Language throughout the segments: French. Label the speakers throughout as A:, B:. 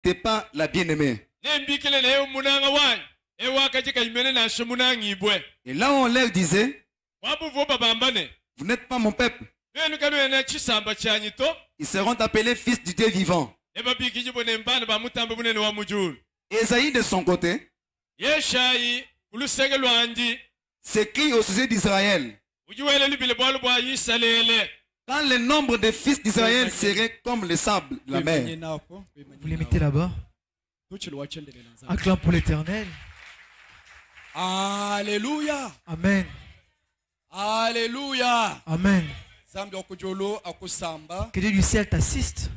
A: t'es pas la bien-aimée. Et là on leur disait, vous n'êtes pas mon peuple. Ils seront appelés fils du Dieu vivant. Ésaïe de son côté s'écrit au sujet d'Israël. Quand le nombre des fils d'Israël serait comme le sable de la mer.
B: Vous les mettez là-bas. Acclame pour l'Éternel.
C: Alléluia.
B: Amen.
C: Alléluia.
B: Amen. Que Dieu du ciel t'assiste.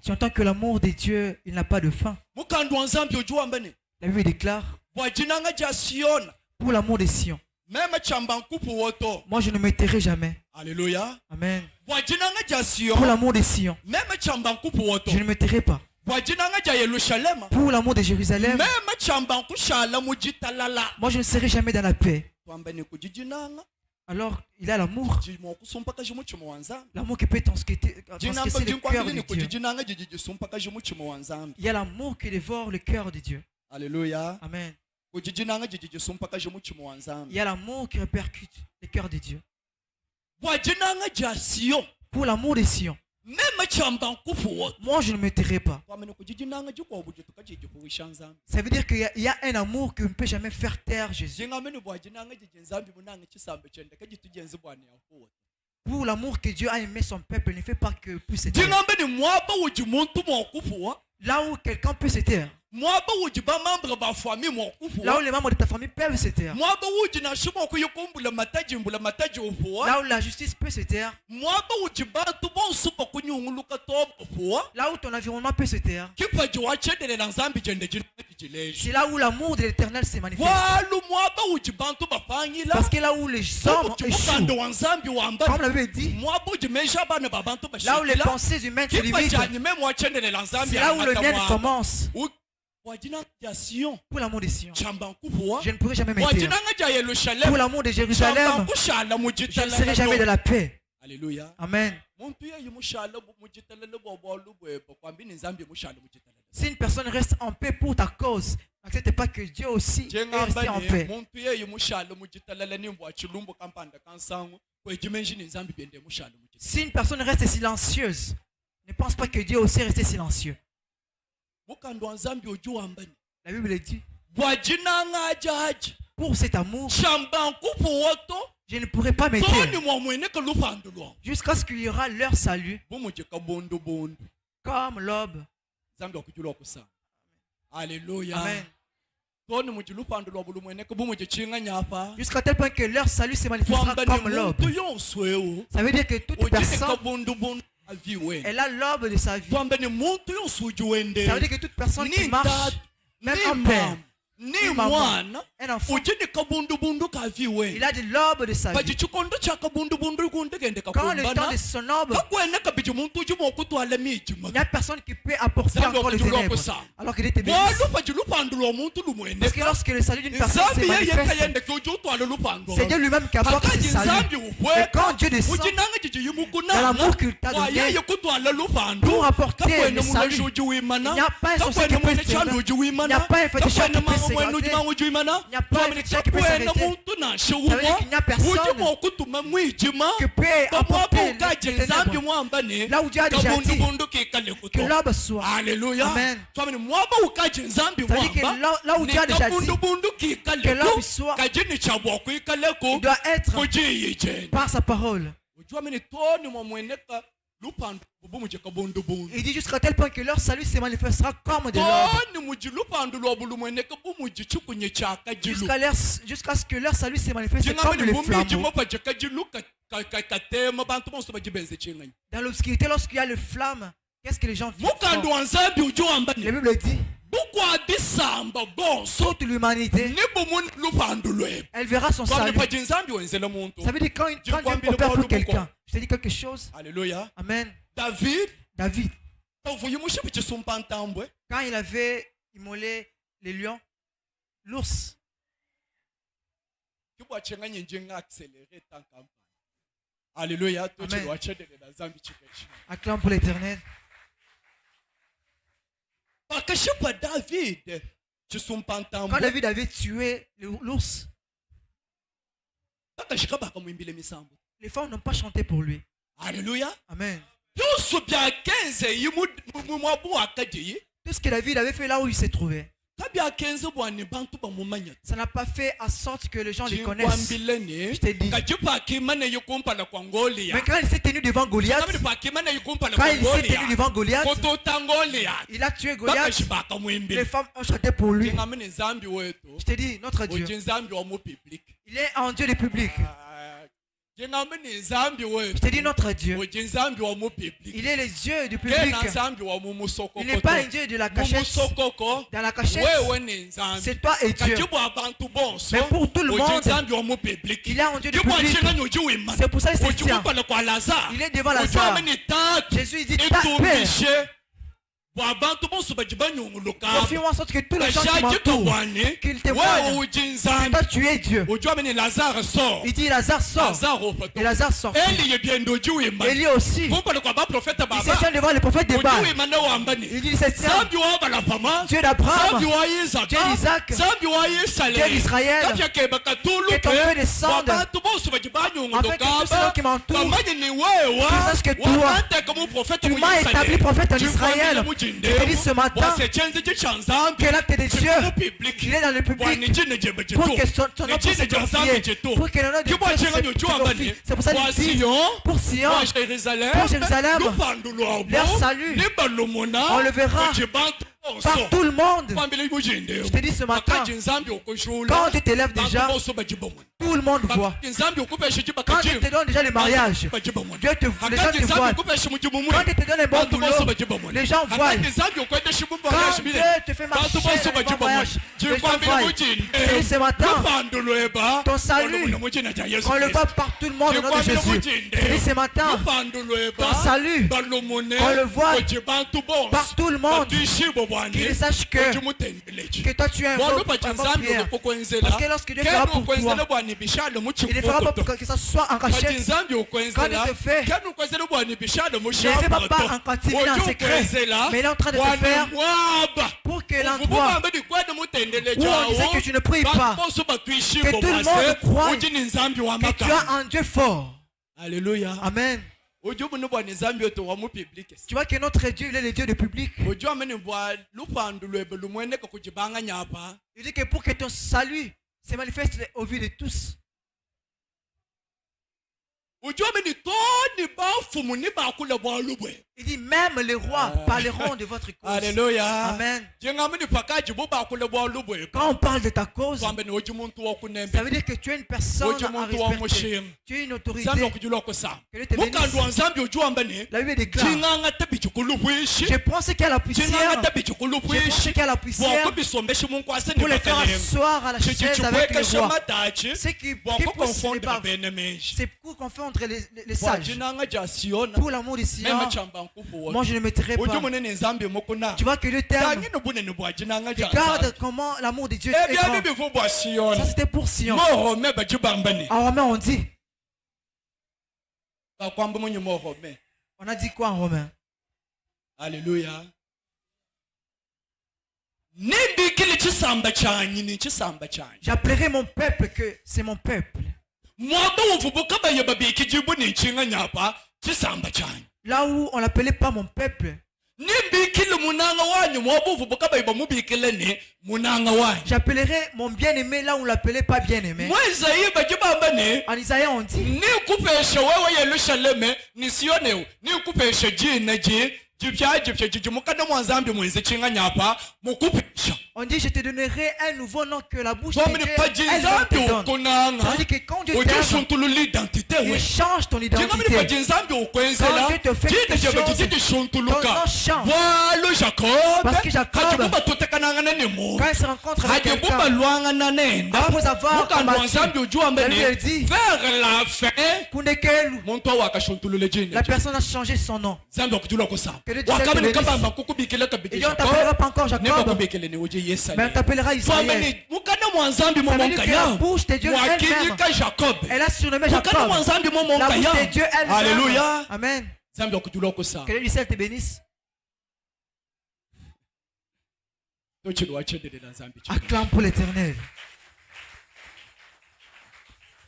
B: Tu entends que l'amour de Dieu, il n'a pas de fin. La Bible déclare, pour l'amour de Sion, moi je ne me tairai jamais.
C: Alléluia.
B: Amen. Pour l'amour de Sion, je ne me tairai pas. Pour l'amour de Jérusalem, moi je ne serai jamais dans la paix. Alors, il a l'amour. L'amour qui peut transgresser le cœur de Dieu. Il y a l'amour qui dévore le cœur de Dieu.
C: Alléluia.
B: Amen.
C: Il
B: y a l'amour qui répercute le cœur de Dieu. Pour l'amour de Sion, moi je ne me tairai pas. Ça veut dire qu'il y a un amour qui ne peut jamais faire taire Jésus. Pour l'amour que Dieu a aimé son peuple, il ne fait pas que plus se taire. Là où quelqu'un peut se taire, là où les membres de ta famille peuvent se taire, là où la justice peut se taire, là où ton environnement peut se taire, c'est là où l'amour de l'Éternel se manifeste. Parce que là où les hommes échouent, comme la Bible dit, là où les pensées humaines se limitent, c'est là où le bien commence. Pour l'amour de Sion, je ne pourrai jamais m'éteindre. Pour l'amour de Jérusalem, je ne serai jamais de la paix.
C: Alléluia.
B: Amen. Si une personne reste en paix pour ta cause, n'accepte pas que Dieu aussi est resté en paix. Si une personne reste silencieuse, ne pense pas que Dieu aussi est resté silencieux. La Bible dit, pour cet amour, je ne pourrai pas m'éteindre jusqu'à ce qu'il y aura leur salut comme l'aube.
C: Alléluia.
B: Amen. Jusqu'à tel point que leur salut se manifestera comme l'aube. Ça veut dire que toute personne, elle a l'aube de sa vie. Ça veut dire que toute personne qui marche, même un père, une maman, un enfant, il a de l'aube de sa vie. Quand le temps de son aube, il n'y a personne qui peut apporter encore les ténèbres. Alors qu'il était béni. Parce que lorsque le salut d'une personne se manifeste, c'est Dieu lui-même qui apporte ce salut. Et quand Dieu descend, dans l'amour qu'il t'a donné, pour apporter le salut, il n'y a pas un sorcier qui peut s'égarer. Il n'y a pas un féticheur qui peut s'égarer. Il n'y a pas un féticheur qui peut s'arrêter. Ça veut dire qu'il n'y a personne qui peut apporter les ténèbres. Là où Dieu a déjà dit que l'aube soit.
C: Alléluia.
B: Amen. Ça veut dire que là où Dieu a déjà dit que l'aube soit, il doit être par sa parole. Il dit jusqu'à tel point que leur salut se manifestera comme de l'aube. Jusqu'à ce que leur salut se manifeste comme le flambeau. Dans l'obscurité, lorsqu'il y a le flamme, qu'est-ce que les gens font? La Bible dit, toute l'humanité, elle verra son salut. Ça veut dire quand Dieu opère pour quelqu'un, je te dis quelque chose.
C: Alléluia.
B: Amen.
C: David,
B: quand il avait immolé les lions, l'ours,
C: Alléluia.
B: acclame pour l'Éternel. Quand David avait tué l'ours, les femmes n'ont pas chanté pour lui.
C: Alléluia.
B: Amen.
C: Tout ce
B: que David avait fait là où il s'est trouvé, ça n'a pas fait en sorte que les gens le connaissent. Je t'ai dit. Mais quand il s'est tenu devant Goliath, il a tué Goliath. Les femmes ont chanté pour lui. Je t'ai dit, notre Dieu, il est un Dieu du public. Je te dis, notre Dieu, il est les yeux du public. Il n'est pas un Dieu de la cachette. Dans la cachette, c'est toi et Dieu. Mais pour tout le monde, il est un Dieu du public. C'est pour ça qu'il se tient. Il est devant Lazare. Jésus dit, ta paix. Fais-moi en sorte que tous les gens qui m'entourent, qu'ils témoignent que toi tu es Dieu. Il dit Lazare sort. Et Lazare sort. Élie aussi. Il se tient devant les prophètes de Baal. Il dit c'est tiens, Dieu d'Abraham, Dieu d'Isaac, Dieu d'Israël, que ton feu descende afin que tous ceux qui m'entourent sachent que toi, tu m'as établi prophète en Israël. Je te dis ce matin que l'acte de Dieu, il est dans le public pour que son nom puisse se glorifier, pour que le nom de Dieu se glorifie. C'est pour ça qu'il dit pour Sion, pour Jérusalem, leur salut, on le verra par tout le monde. Je te dis ce matin, quand tu t'élèves déjà, tout le monde voit. Quand tu te donnes déjà le mariage, les gens te voient. Quand tu te donnes un bon boulot, les gens voient. Quand Dieu te fait marcher dans le bon voyage, les gens voient. Je te dis ce matin, ton salut, on le voit par tout le monde au nom de Jésus. Je te dis ce matin, ton salut, on le voit par tout le monde. Qu'il sache que toi tu es un bon prière. Parce que lorsque Dieu fera pour toi, il ne fera pas pour que ça soit en cachette. Quand il te fait, il ne fait pas en quantité en secret, mais il est en train de te faire pour que l'endroit où on disait que tu ne pries pas, que tout le monde croit que tu as un Dieu fort.
C: Alléluia.
B: Amen. Tu vois que notre Dieu, il est le Dieu du public. Il dit que pour que ton salut se manifeste au vu de tous. Il dit même les rois parleront de votre cause.
C: Alléluia.
B: Amen. Quand on parle de ta cause, ça veut dire que tu es une personne à respecter. Tu es une autorité. Que Dieu te bénisse. La Bible déclare, je pense qu'il y a la poussière. Je pense qu'il y a la poussière pour les faire asseoir à la chaise avec les rois. Ce qui pousse les barres, c'est pour confondre les sages. Pour l'amour du Sion, moi je ne mettrai pas. Tu vois que le terme, regarde comment l'amour de Dieu est grand. Ça c'était pour Sion. En romain on dit, on a dit quoi en romain?
C: Alléluia.
B: J'appellerai mon peuple que c'est mon peuple. Là où on l'appelait pas mon peuple, j'appellerai mon bien-aimé là où on l'appelait pas bien-aimé. En Isaïe on dit, on dit je te donnerai un nouveau nom que la bouche de Dieu elle-même te donne. Ça veut dire que quand Dieu t'aime, il change ton identité. Quand Dieu te fait quelque chose, ton nom change. Parce que Jacob, quand il se rencontre avec quelqu'un, après avoir combattu, la Bible dit, la personne a changé son nom. Que Dieu te bénisse. Et on ne t'appellera pas encore Jacob, mais on t'appellera Israël. Ça veut dire que la bouche de Dieu elle-même, elle a surnommé Jacob. La bouche de Dieu elle-même.
C: Alléluia.
B: Amen. Que le ciel te bénisse. Acclame pour l'Éternel.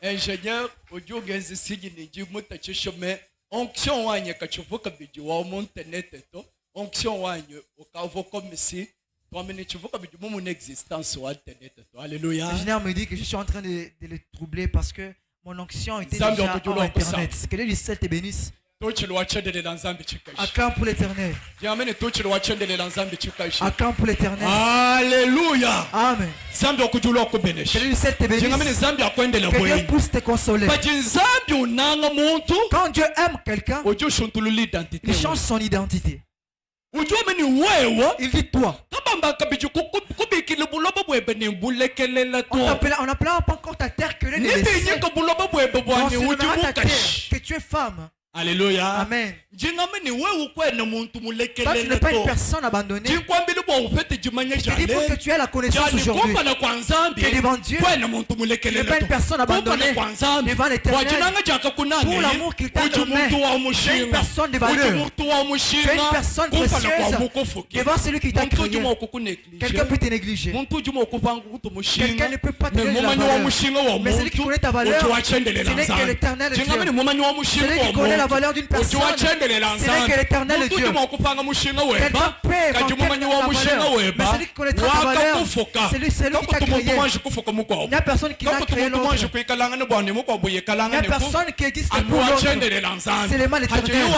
C: Ingénieur, audio genzi sigi ni jimu tachishome onction wanye kachuvuka bijuwa internet to onction wanye ukavoka misi twamene chuvuka bijumu mon existence wa internet to. Alléluia.
B: L'ingénieur me dit que je suis en train de le troubler parce que mon onction était déjà en internet. Que Dieu lui seul te bénisse. Acclame pour l'Éternel. Acclame pour l'Éternel.
C: Alléluia.
B: Amen. Que Dieu lui seul te bénisse. Que Dieu puisse te consoler. Quand Dieu aime quelqu'un, il change son identité. Il dit toi. On appelle pas encore ta terre que les que tu es femme.
C: Alléluia.
B: Amen. Toi, tu n'es pas une personne abandonnée. Je dis pour que tu aies la connaissance aujourd'hui. Que devant Dieu, tu n'es pas une personne abandonnée devant l'Éternel. Pour l'amour qu'il t'a donné, tu es une personne de valeur. Tu es une personne précieuse devant celui qui t'a créé. Quelqu'un peut te négliger. Quelqu'un ne peut pas te donner la valeur. Mais celui qui connaît ta valeur, ce n'est que l'Éternel Dieu. Celui qui connaît la valeur d'une personne, ce n'est que l'Éternel Dieu. Quelqu'un peut manquer la valeur, mais celui qui connaîtra ta valeur, c'est lui qui t'a créé. Il n'y a personne qui l'a créé l'autre. Il n'y a personne qui existe pour l'autre. C'est le mal éternel.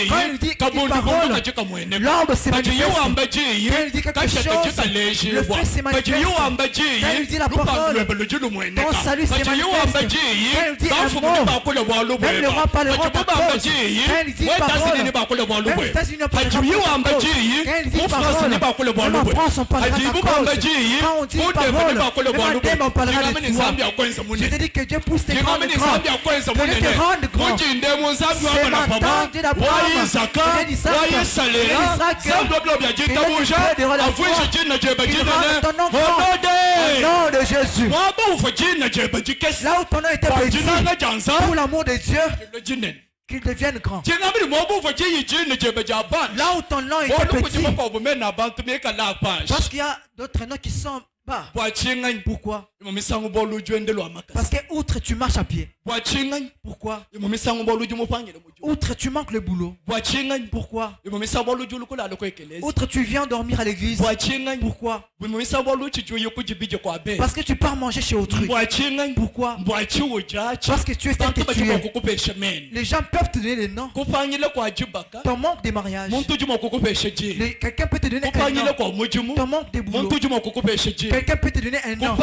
B: Quand il dit une parole, l'ombre se manifeste. Quand il dit quelque chose, le feu se manifeste. Quand il dit la parole, ton salut se manifeste. Quand il dit un mot, même le roi parlera ta cause. Quand il dit parole, même les États-Unis ne parleront pas ta cause. Quand il dit parole, même en France on parlera ta cause. Quand on dit parole, même en thème on parlera de toi. Je te dis que Dieu pousse tes grandes grands. Que Dieu te rende grand. C'est maintenant Dieu d'Abraham, Dieu d'Isaac, que Dieu te relâche qu'il rende ton nom grand. Au nom de Jésus. Là où ton nom était petit, pour l'amour de Dieu, qu'il devienne grand. Là où ton nom était petit, parce qu'il y a d'autres noms qui sont bas. Pourquoi? Parce que outre tu marches à pied. Pourquoi? Outre tu manques le boulot. Pourquoi? Outre tu viens dormir à l'église. Pourquoi? Parce que tu pars manger chez autrui. Pourquoi? Parce que tu es tel que tu es. Les gens peuvent te donner des noms. Ton manque de mariage. Quelqu'un peut te donner un nom. Ton manque de boulot. Quelqu'un peut te donner un nom.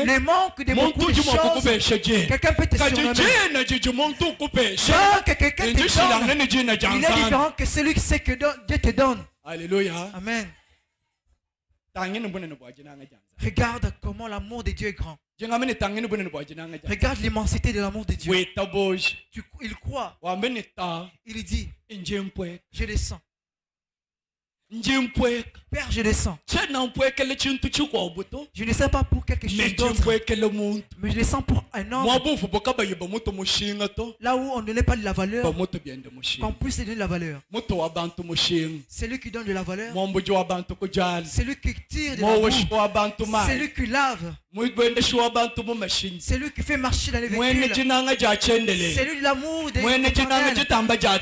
B: Le manque de beaucoup de choses. Quelqu'un peut te surnommer. Que quelqu'un te donne, il est différent que celui qui sait que Dieu te donne.
C: Alléluia.
B: Amen. Regarde comment l'amour de Dieu est grand. Regarde l'immensité de l'amour de Dieu. Il croit. Il dit, je descends. Père, je descends. Je ne sais pas pour quelque chose d'autre, mais je descends pour un homme. Là où on ne donnait pas de la valeur, qu'on puisse donner de la valeur. C'est lui qui donne de la valeur. C'est lui qui tire de la boue. C'est lui qui lave. C'est lui qui fait marcher dans les véhicules. C'est lui l'amour des éternels.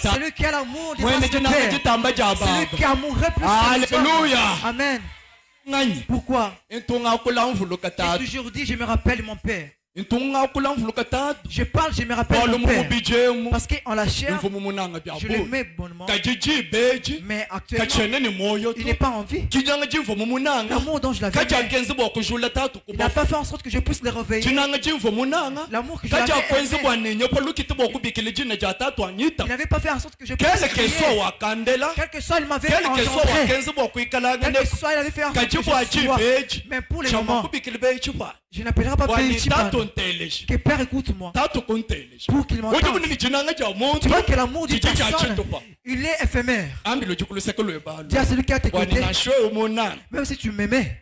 B: C'est lui qui a l'amour des Père. C'est lui qui amoureux plus que
C: Alléluia.
B: Amen. Pourquoi? J'ai toujours dit, je me rappelle mon Père. Je parle, je me rappelle mon Père. Parce qu'en la chair, je l'aimais bonnement. Mais actuellement, il n'est pas en vie. L'amour dont je l'avais, il n'a pas fait en sorte que je puisse le réveiller. L'amour que je l'avais aimé, il n'avait pas fait en sorte que je puisse crier. Quel que soit, il m'avait engendré. Quel que soit, il avait fait en sorte que je sois. Mais pour le moment, je n'appellerai pas Père. Que Père écoute-moi pour qu'il m'entende. Tu vois que l'amour d'une personne, il est éphémère. Dis à celui qui a tes côtés, même si tu m'aimais,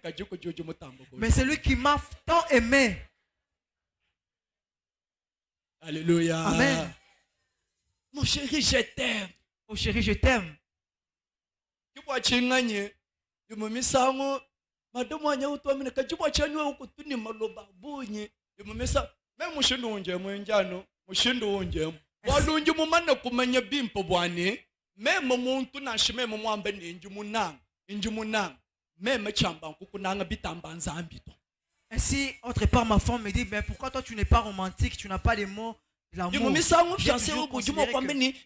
B: mais celui qui m'a tant aimé.
C: Alléluia.
B: Amen.
C: Mon chéri, je t'aime.
B: Oh chéri, je t'aime.
C: Yumumisango madamu anya utwamine kajibwa chanyo ukutuni maloba bunye yumumisa me mushindu unje mwenjano mushindu unje walunji mumane kumanya bimpo bwane me muntu nashime mwambe ninji munang me mechamba kukunanga bitamba nzambi to.
B: Ainsi, autre part, ma femme me dit, mais pourquoi toi tu n'es pas romantique, tu n'as pas les mots de l'amour.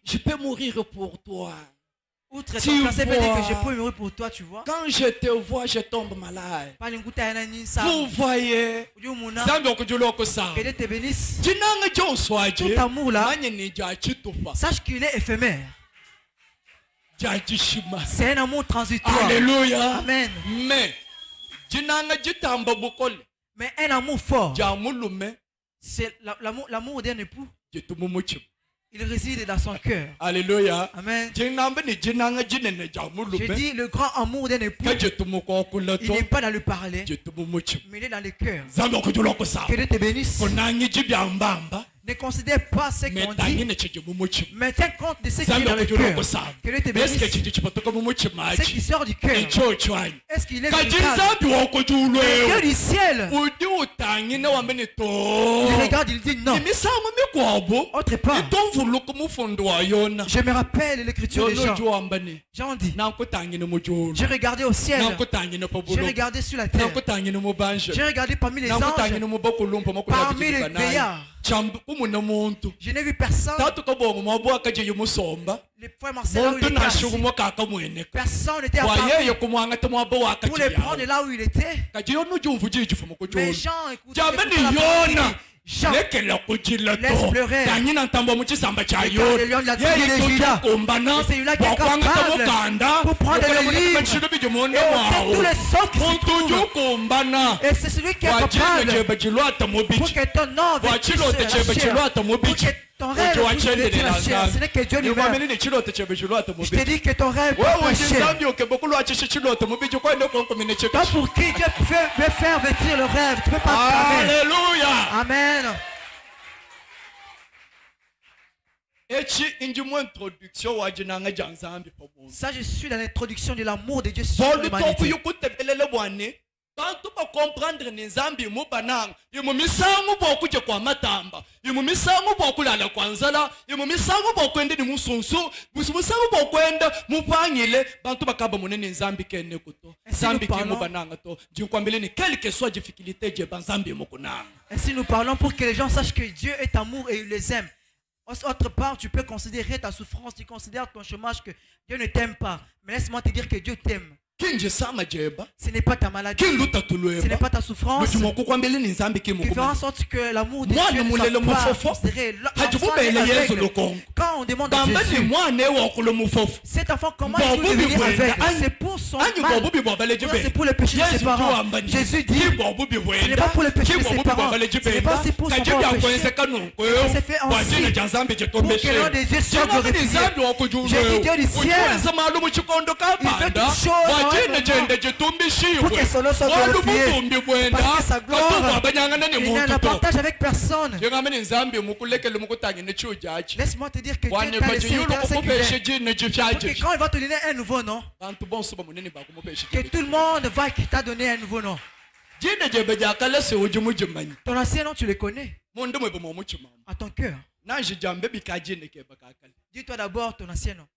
C: Je peux mourir pour toi.
B: Outre ton fiancé peut dire que je peux mourir pour toi, tu vois.
C: Quand je te vois, je tombe malade. Vous voyez,
B: que Dieu te bénisse. Tout amour là, sache qu'il est éphémère. C'est un amour transitoire.
C: Alléluia.
B: Amen. Mais un amour fort, c'est l'amour d'un époux. Il réside dans son cœur.
C: Alléluia.
B: Amen. Je dis le grand amour d'un époux. Il n'est pas dans le parler, mais il est dans le cœur. Que Dieu te bénisse. Ne considère pas ce qu'on dit, mais tiens compte de ce qui est dans le cœur. Que Dieu te bénisse. Ce qui sort du cœur. Est-ce qu'il est véritable? Le Dieu du ciel, il regarde, il dit non. Autre part, je me rappelle l'écriture des gens. Jean dit, j'ai regardé au ciel, j'ai regardé sur la terre, j'ai regardé parmi les anges, parmi les veillards. Je n'ai vu personne. Les frères Marcel, là où il était assis, personne n'était apparu pour les prendre là où il était. Mais Jean écoutait Jean, laisse pleurer. Regarde le lion de la tribu de Juda. C'est celui-là qui est capable pour prendre le livre et ôter tous les sorts qui se trouvent. Et c'est celui qui est capable pour que ton nom vêtisse la chair, pour que ton rêve vêtisse la chair. Ce n'est que Dieu lui-même. Je te dis que ton rêve est péché. Toi pour qui Dieu veut faire vêtir le rêve, tu ne peux pas.
C: Alléluia.
B: Amen. Ça, je suis dans l'introduction de l'amour de Dieu sur l'humanité.
C: Bantu ba comprendre ni nzambi mu bananga imu misangu bo kuje kwa matamba imu misangu bo kulala kwa nzala imu misangu bo kwenda ni musunsu musangu bo kwenda mupangile bantu bakaba munene nzambi kene kuto nzambi ki mu bananga to jinkwambele ni quelle que soit difficulté je banzambi mu kunanga.
B: Ainsi nous parlons pour que les gens sachent que Dieu est amour et il les aime. Autre part, tu peux considérer ta souffrance, tu considères ton chômage que Dieu ne t'aime pas. Mais laisse-moi te dire que Dieu t'aime. Ce n'est pas ta maladie, ce n'est pas ta souffrance qui fait en sorte que l'amour de Dieu ne soit pas considéré. Quand on demande à Jésus, cet enfant comment il peut devenir aveugle? C'est pour son mal, c'est pour le péché de ses parents. Jésus dit, ce n'est pas pour le péché de ses parents, ce n'est pas aussi pour son péché. C'est fait ainsi pour que le nom de Dieu soit glorifié. J'ai dit Dieu du ciel, il fait toutes choses pour que son nom soit glorifié, parce que sa gloire, il n'y a un partage avec personne. Laisse-moi te dire que Dieu t'a laissé que quand il va te donner un nouveau nom, que tout le monde va qui t'a donné un nouveau nom. Ton ancien nom, tu le connais à ton cœur. Dis-toi d'abord ton ancien nom.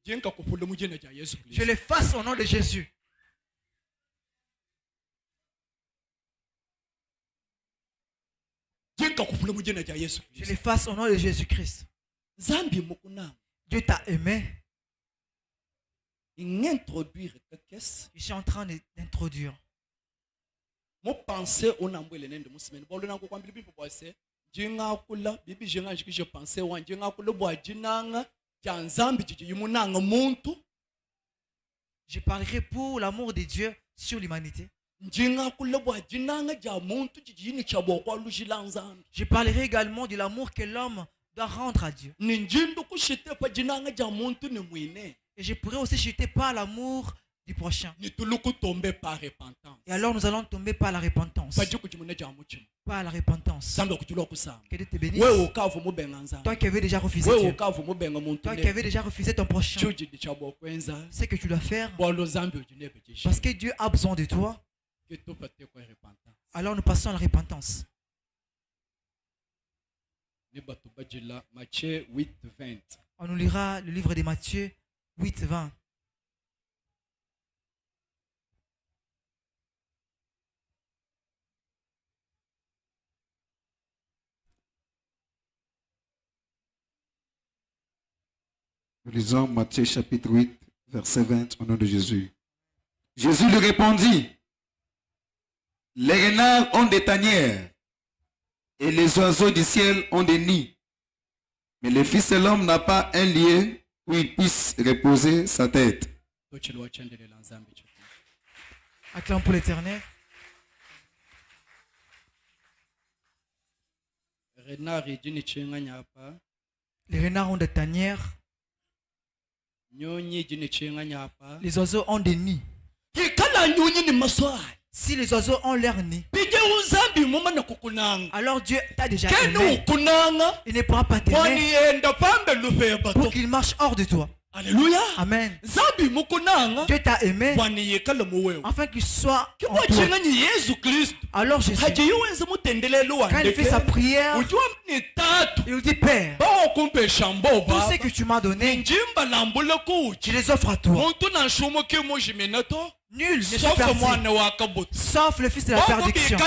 B: Je le fasse au nom de Jésus. Je le fasse au nom de Jésus-Christ. Dieu t'a aimé. Je suis en train d'introduire. Je parlerai pour l'amour de Dieu sur l'humanité. Je parlerai également de l'amour que l'homme doit rendre à Dieu. Et je pourrais aussi chuter par l'amour du prochain.
C: Ni tuluku tomber par repentance.
B: Et alors nous allons tomber par la repentance. Pas la repentance. Que Dieu te bénisse. Toi qui avais déjà refusé Dieu. Toi qui avais déjà refusé ton prochain. C'est que tu dois faire. Parce que Dieu a besoin de toi. Alors nous passons à la repentance. On nous lira le livre de Matthieu 8, 20.
A: Nous lisons Matthieu chapitre 8, verset 20, au nom de Jésus. Jésus lui répondit, les renards ont des tanières et les oiseaux du ciel ont des nids. Mais le Fils de l'homme n'a pas un lieu où il puisse reposer sa tête.
B: Acclamons pour l'Éternel. Les renards ont des tanières. Les oiseaux ont des nids. Si les oiseaux ont leur nid, alors Dieu t'a déjà aimé. Il ne pourra pas t'aimer pour qu'il marche hors de toi.
C: Alléluia.
B: Amen. Dieu t'a aimé afin qu'il soit en toi. Alors Jésus, quand il fait sa prière, il dit, Père, tout ce que tu m'as donné, je les offre à toi. Nul ne se perdit, sauf le Fils de la perdition.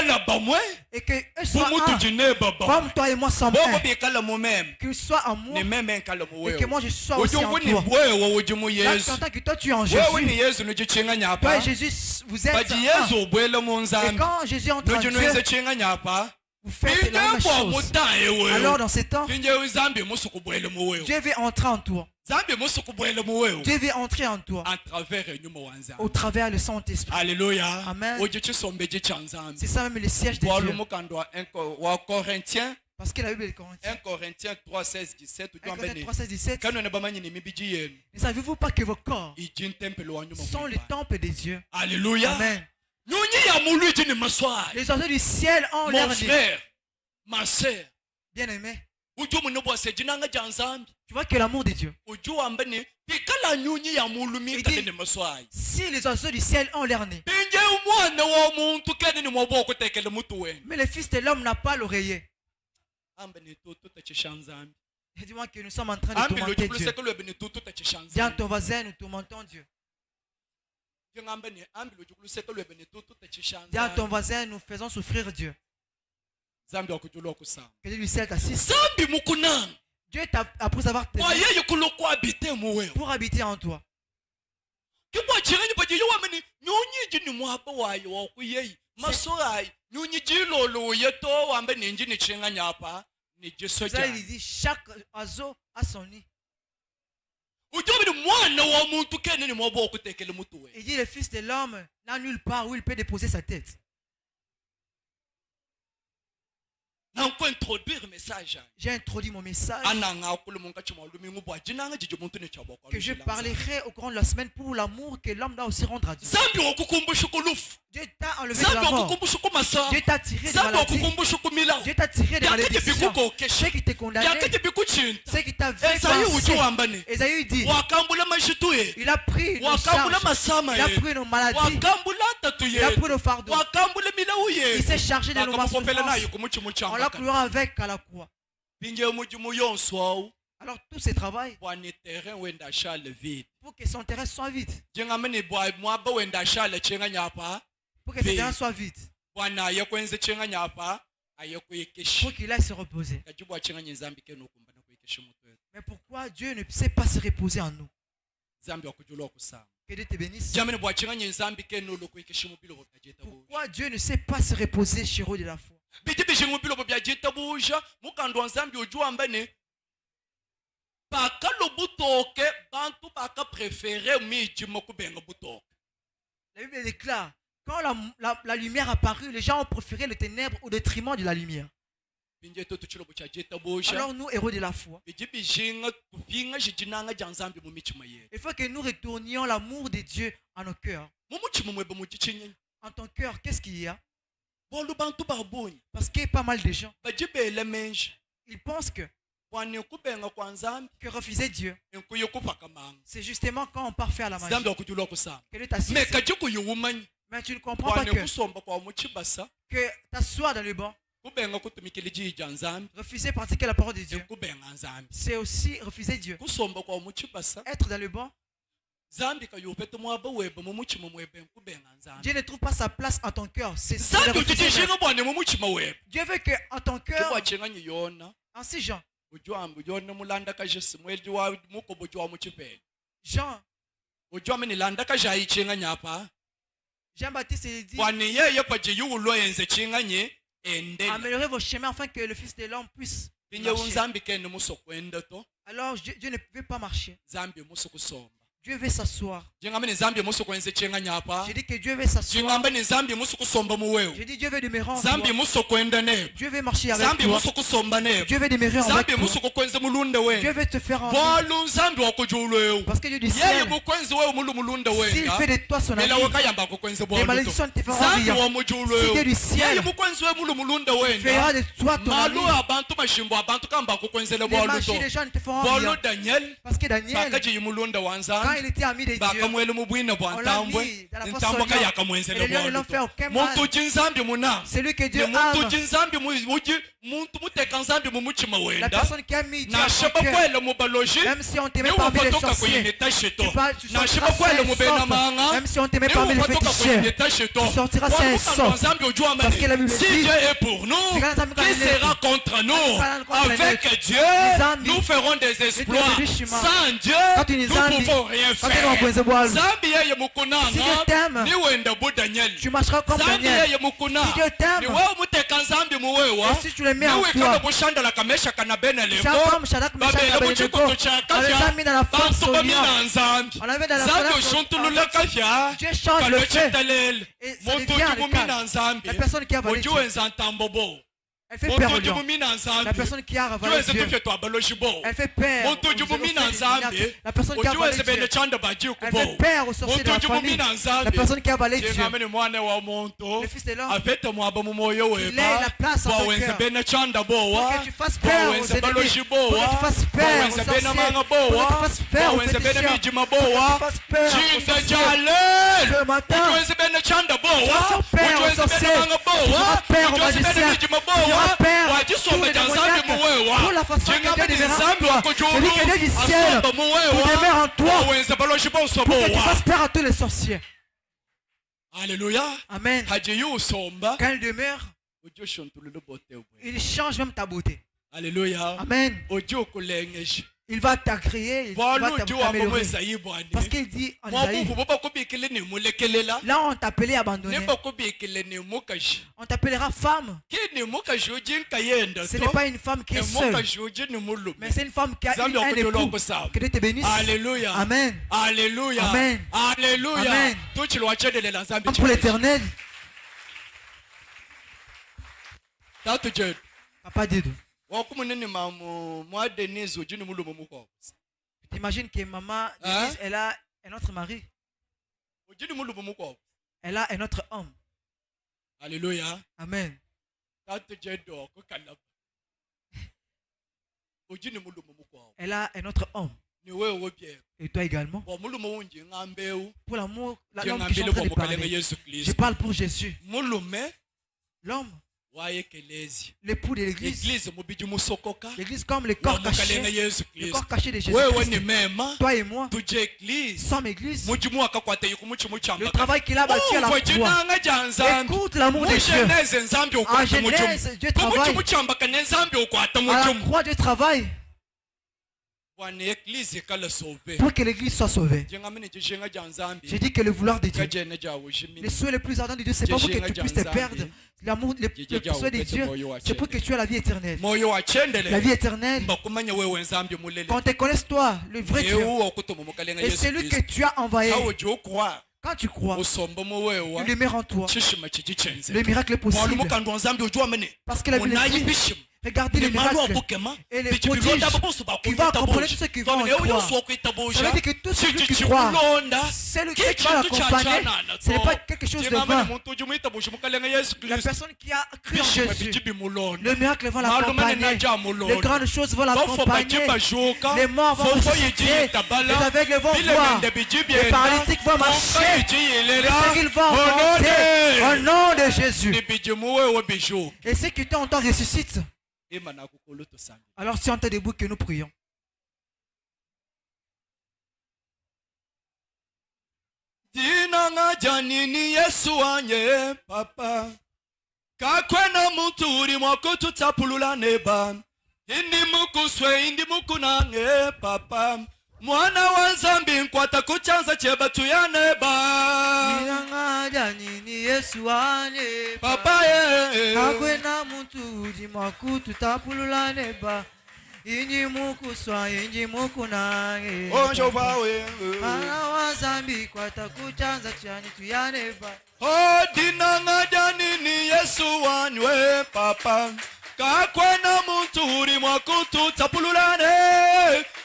B: Et que eux soient un, comme toi et moi sommes un. Qu'ils soient en moi et que moi je sois aussi en toi. Là, tu entends que toi tu es en Jésus. Toi et Jésus, vous êtes un. Et quand Jésus entre en Dieu, vous faites la même chose. Alors dans ces temps, Dieu veut entrer en toi. Dieu veut entrer en toi au travers le Saint-Esprit.
C: Alléluia.
B: Amen. C'est ça même le siège de Dieu. Parce que la Bible est Corinthiens.
C: 1 Corinthiens 3, 16, 17.
B: 3, 16, 17. Ne savez-vous pas que vos corps sont le temple de Dieu?
C: Alléluia.
B: Amen. Les oiseaux du ciel ont leur nid.
C: Mon frère, ma soeur,
B: bien-aimé, tu vois que l'amour de Dieu. Si les oiseaux du ciel ont leur nez, mais le Fils de l'homme n'a pas l'oreiller. Dis-moi que nous sommes en train de tourmenter Dieu. Dis à ton voisin, nous tourmentons Dieu. Dis à ton voisin, nous faisons souffrir Dieu. Que Dieu lui ciel t'assiste. Dieu t'a appris à avoir tes pour habiter en toi. Ça, il dit chaque oiseau a son nid. Il dit le Fils de l'homme n'a nulle part où il peut déposer sa tête. J'ai introduit mon message que je parlerai au courant de la semaine pour l'amour que l'homme doit aussi rendre à Dieu. Dieu t'a enlevé de la mort. Dieu t'a tiré de maladie. Dieu t'a tiré de malédiction. Ceux qui t'ont condamné, ceux qui t'avaient Esaïe dit, il a pris nos charges, il a pris nos maladies, il a pris nos fardeaux, il s'est chargé de nos souffrances. On l'a cloué avec à la croix. Alors tout ce travail pour que son terrain soit vide. Pour que ce terrain soit vide. Pour qu'il aille se reposer. Mais pourquoi Dieu ne sait pas se reposer en nous? Que Dieu te bénisse. Pourquoi Dieu ne sait pas se reposer chez eux de la foi? La Bible déclare, quand la lumière apparut, les gens ont préféré les ténèbres au détriment de la lumière. Alors nous, héros de la foi, il faut que nous retournions l'amour de Dieu en nos cœurs. En ton cœur, qu'est-ce qu'il y a? Parce qu'il y a pas mal de gens, ils pensent que refuser Dieu, c'est justement quand on part faire la magie. Que Dieu t'assiste. Mais tu ne comprends pas que t'asseoir dans le banc, refuser pratiquer la parole de Dieu, c'est aussi refuser Dieu. Être dans le banc, Dieu ne trouve pas sa place en ton cœur. Dieu veut que en ton cœur, en 6 Jean, Jean-Baptiste dit, améliorez vos chemins afin que le Fils de l'homme puisse marcher. Alors Dieu ne veut pas marcher. Dieu veut s'asseoir. J'ai dit que Dieu veut s'asseoir. J'ai dit Dieu veut demeurer en toi. Dieu veut marcher avec toi. Dieu veut demeurer avec toi. Dieu veut te faire entrer. Parce que Dieu du ciel, s'il fait de toi son ami, les malédictions te feront rire. Si Dieu du ciel fera de toi ton ami, les marchés des gens ne te feront rire. Parce que Daniel, quand il était ami de Dieu, on l'a mis dans la force solide. Et les lions ne l'ont fait aucun mal. C'est lui que Dieu aime. La personne qui a mis Dieu en son cœur, même si on t'aimait parmi les sorciers, tu sortiras sain et sauf. Même si on t'aimait parmi les féticheurs, tu sortiras sain et sauf. Parce que la Bible dit,
C: si Dieu est pour nous, qui sera contre nous? Avec Dieu, nous ferons des exploits. Sans Dieu, nous ne pouvons rien faire. Si
B: Dieu t'aime, tu marcheras comme Daniel. Si Dieu t'aime, et si tu le mets en toi, tu as comme Shadrach, Meshach et Abednego, on les a mis dans la force solide. On avait dans la force solide. Dieu change le feu. Et ça devient le calme. La personne qui a avalé Dieu, elle fait peur aux gens. La personne qui a avalé Dieu, elle fait peur. La personne qui a avalé Dieu, elle fait peur aux sorciers de la famille. La personne qui a avalé Dieu, le Fils de l'homme, il est la place en ton cœur. Pour que tu fasses peur aux ennemis, pour que tu fasses peur aux sorciers, pour que tu fasses peur aux féticheurs, pour que tu fasses peur aux sorciers. Ce matin, tu vas faire peur aux sorciers, tu vas peur aux magiciens, tu vas peur tous les démoniaques, pour la façon que Dieu demeure en toi. Celui que Dieu du ciel demeure en toi, pour que tu fasses peur à tous les sorciers.
C: Alléluia.
B: Amen. Quand il demeure, il change même ta beauté.
C: Alléluia.
B: Amen. Il va t'agréer, il va t'améliorer. Parce qu'il dit en Isaïe, là on t'appelait abandonné, on t'appellera femme. Ce n'est pas une femme qui est seule, mais c'est une femme qui a eu un époux. Que Dieu te bénisse.
C: Alléluia.
B: Amen.
C: Alléluia.
B: Amen.
C: Alléluia.
B: Amen. Pour l'éternel. Papa Dieu. T'imagines que maman Denise, elle a un autre mari. Elle a un autre homme.
C: Alléluia.
B: Amen. Elle a un autre homme. Et toi également. Pour l'amour, l'homme qui est en train de parler. Je parle pour Jésus. L'homme. L'époux de l'église. L'église comme le corps caché. Le corps caché de Jésus-Christ. Toi et moi sommes église. Le travail qu'il a battu à la croix. Écoute l'amour de Dieu. En Genèse, Dieu travaille. À la croix, Dieu travaille pour que l'église soit sauvée. J'ai dit que le vouloir de Dieu, le souhait le plus ardent de Dieu, c'est pas pour que tu puisses te perdre. L'amour, le souhait de Dieu, c'est pour que tu aies la vie éternelle. La vie éternelle, qu'on te connaisse toi, le vrai Dieu, et celui que tu as envoyé. Quand tu crois, il demeure en toi. Le miracle est possible. Parce que la Bible dit, Regardez les miracles et les prodiges qui vont accompagner tous ceux qui vont croire. Ça veut dire que tout celui qui croit, c'est le qui va l'accompagner. Ce n'est pas quelque chose de vain. La personne qui a cru en Jésus, le miracle va l'accompagner. Les grandes choses vont l'accompagner. Les morts vont ressusciter. Les aveugles vont voir. Les paralytiques vont marcher. Les stériles vont avancer. Au nom de Jésus. Et ceux qui étaient en temps ressuscitent. Alors si on est debout, que nous prions.
C: Dina janini Yesu anye papa kakwena muturi mwako tutapulula neba indi mukuswe indi mukunange papa mwana wa nzambi nkwata kuchanza cheba tuyaneba
B: Dina janini Yesu anye
C: papa
B: kakwena muturi mwako tutapulula neba Inji muku swa, inji muku nange
C: Onjova we
B: Ana wazambi kwa takuchanza chani tuyaneba
C: Dinanga janini Yesu wanywe papa kakwena muturi mwakutu tapululane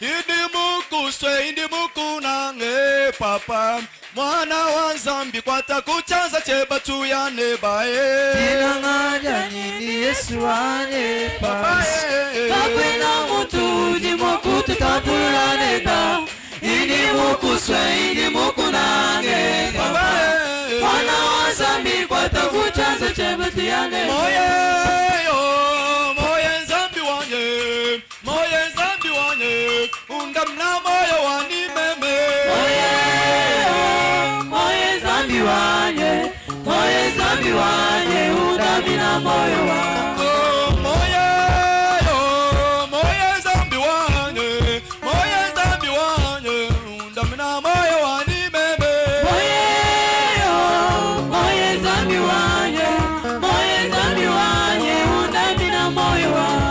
C: Indi muku swe, indi muku nange papa Mwana wa nzambi kwa takuchanza cheba tuyaneba
B: Dinanga janini Yesu wanye papa Kakwena muturi mwakutu tapululane ba Indi muku swe, indi muku nange papa Mwana wa nzambi kwa takuchanza cheba tuyaneba
C: Moye nzambi wanye undamna moyo wani meme
B: Moye nzambi wanye undamna moyo wanye
C: Moye nzambi wanye undamna moyo wani meme
B: Moye nzambi wanye undamna moyo wanye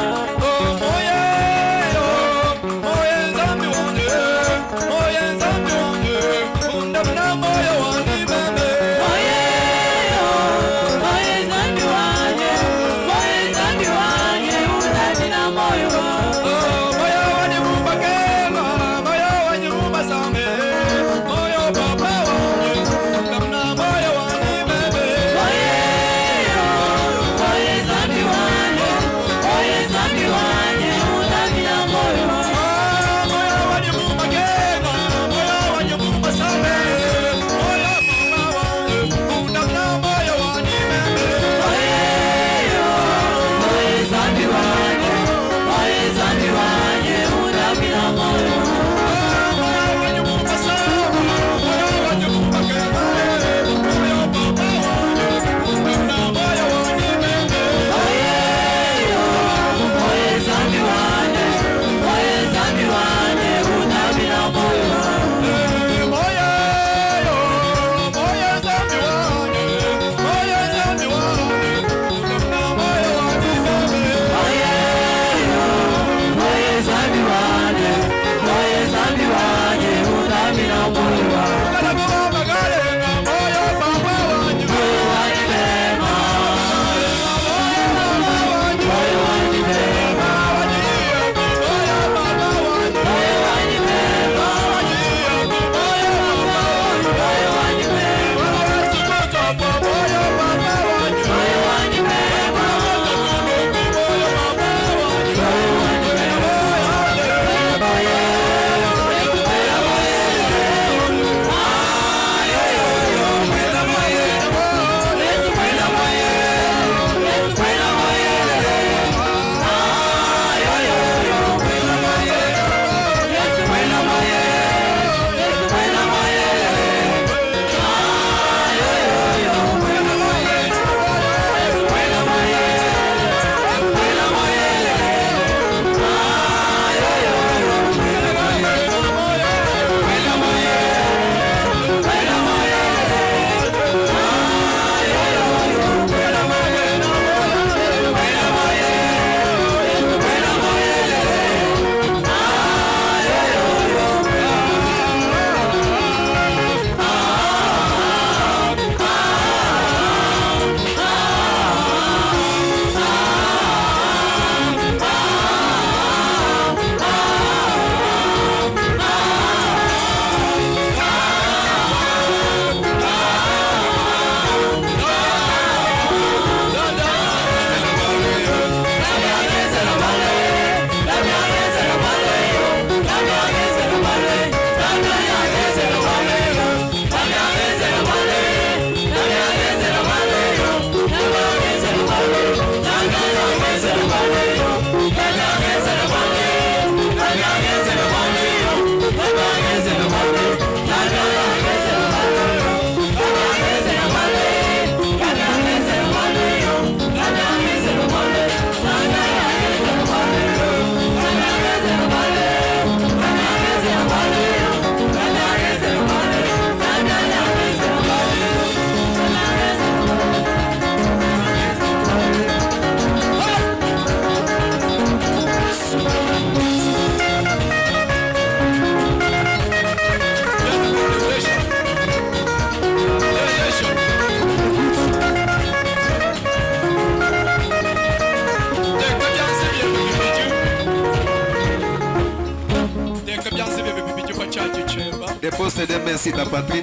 A: de merci ta patrie.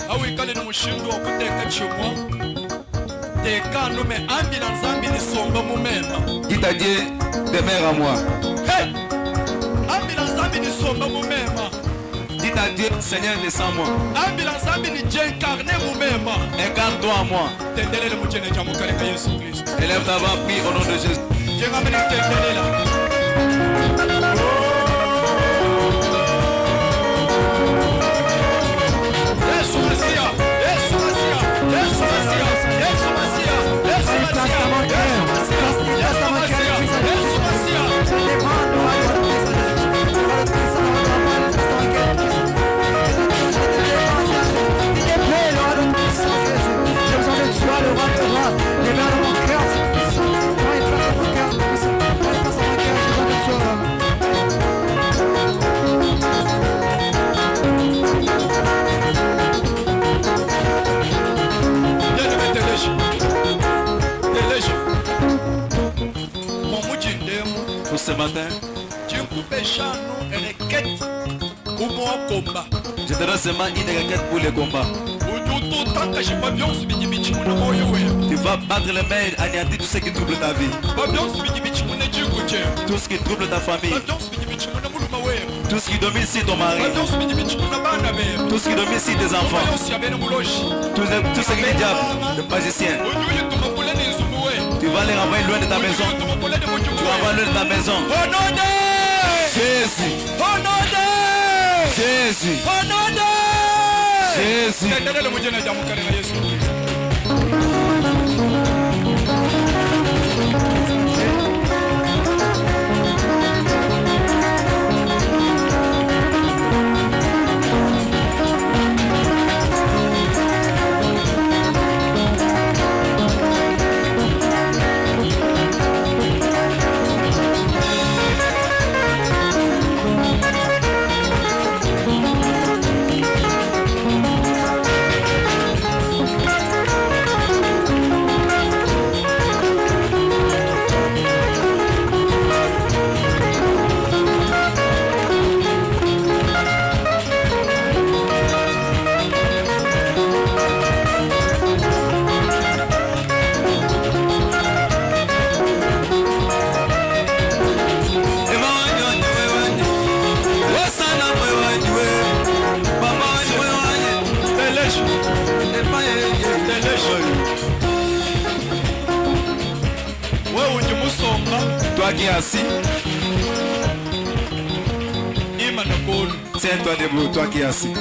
A: Dis à Dieu, demeure à moi. Dis à Dieu, Seigneur, descends-moi. Incarne-toi à moi. Élève ta voix, prie au nom de Jésus. Pour ce matin, je te donne seulement une requête pour le combat. Tu vas battre les mains, anéantir tout ce qui trouble ta vie, tout ce qui trouble ta famille, tout ce qui domine sur ton mari, tout ce qui domine sur tes enfants, tout ce qui est diable, le magicien. Tu vas les renvoyer loin de ta maison. Tu vas renvoyer loin de ta maison. Au nom de Jésus. Au nom de Jésus. Au nom de Jésus. Toi qui es assis, tiens-toi debout, toi qui es assis.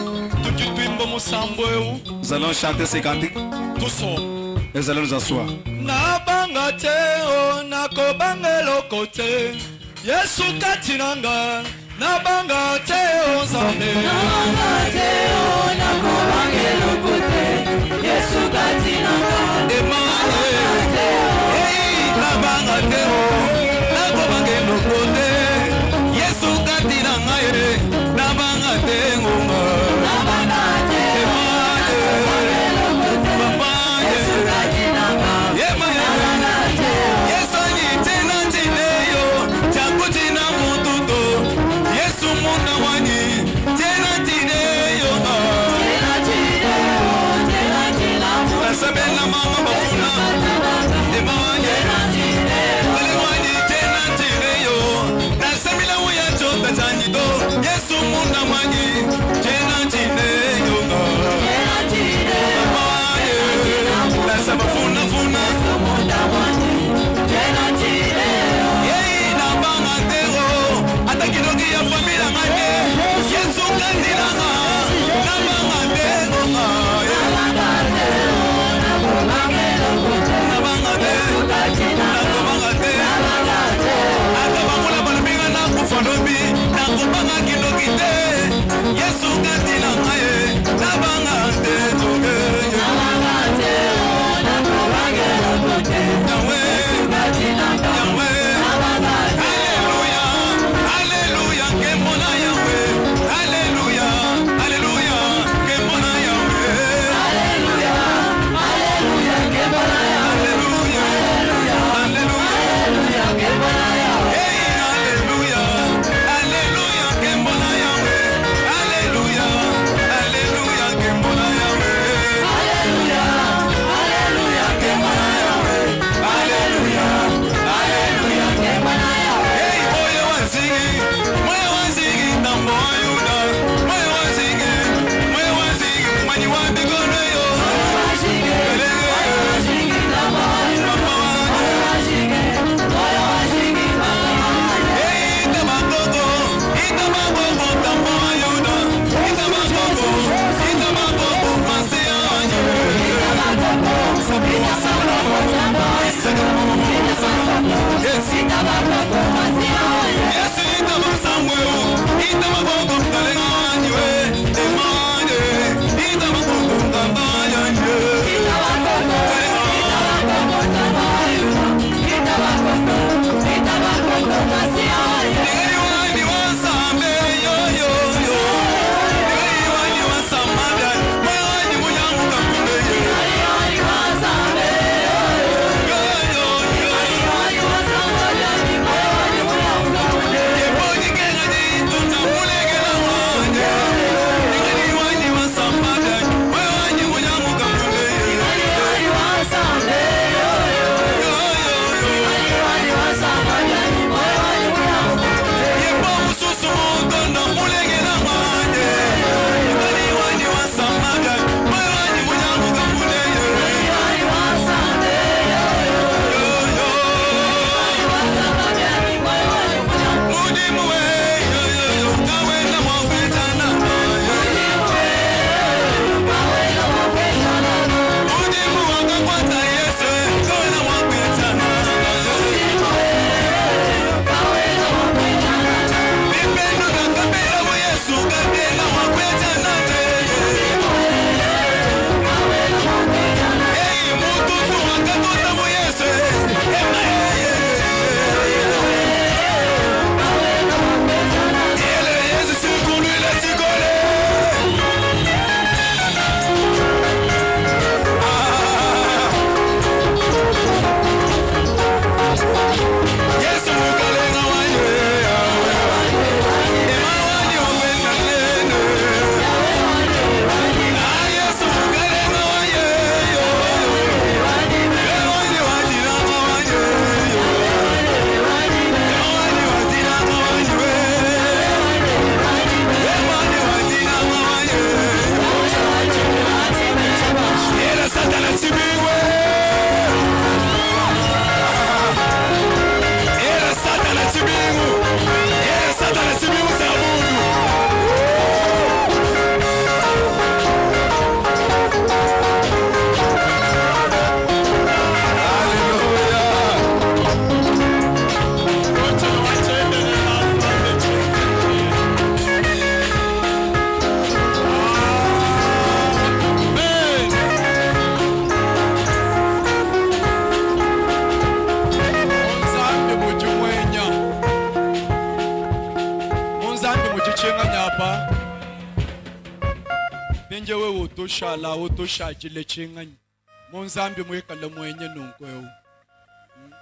A: Nous allons chanter ces cantiques et nous allons nous asseoir.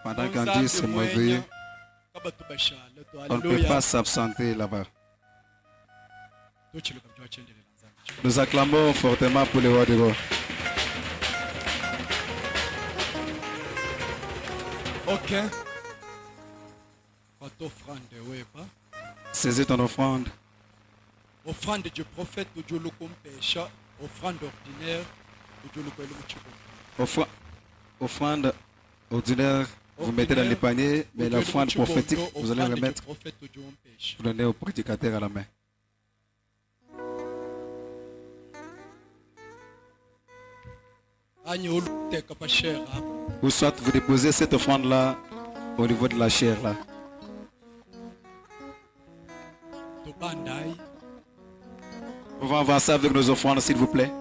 A: Pendant qu'Andy se mauvais, on ne peut pas s'absenter là-bas. Nous acclamons fortement pour le roi des rois.
C: Ok.
A: Saisis ton offrande.
C: Offrande du prophète, offrande ordinaire,
A: offrande ordinaire, vous mettez dans les paniers, mais l'offrande prophétique, vous allez remettre, vous donnez au prédicateur à la main. Ou soit vous déposez cette offrande-là au niveau de la chair là. On va avancer avec nos offrandes, s'il vous plaît.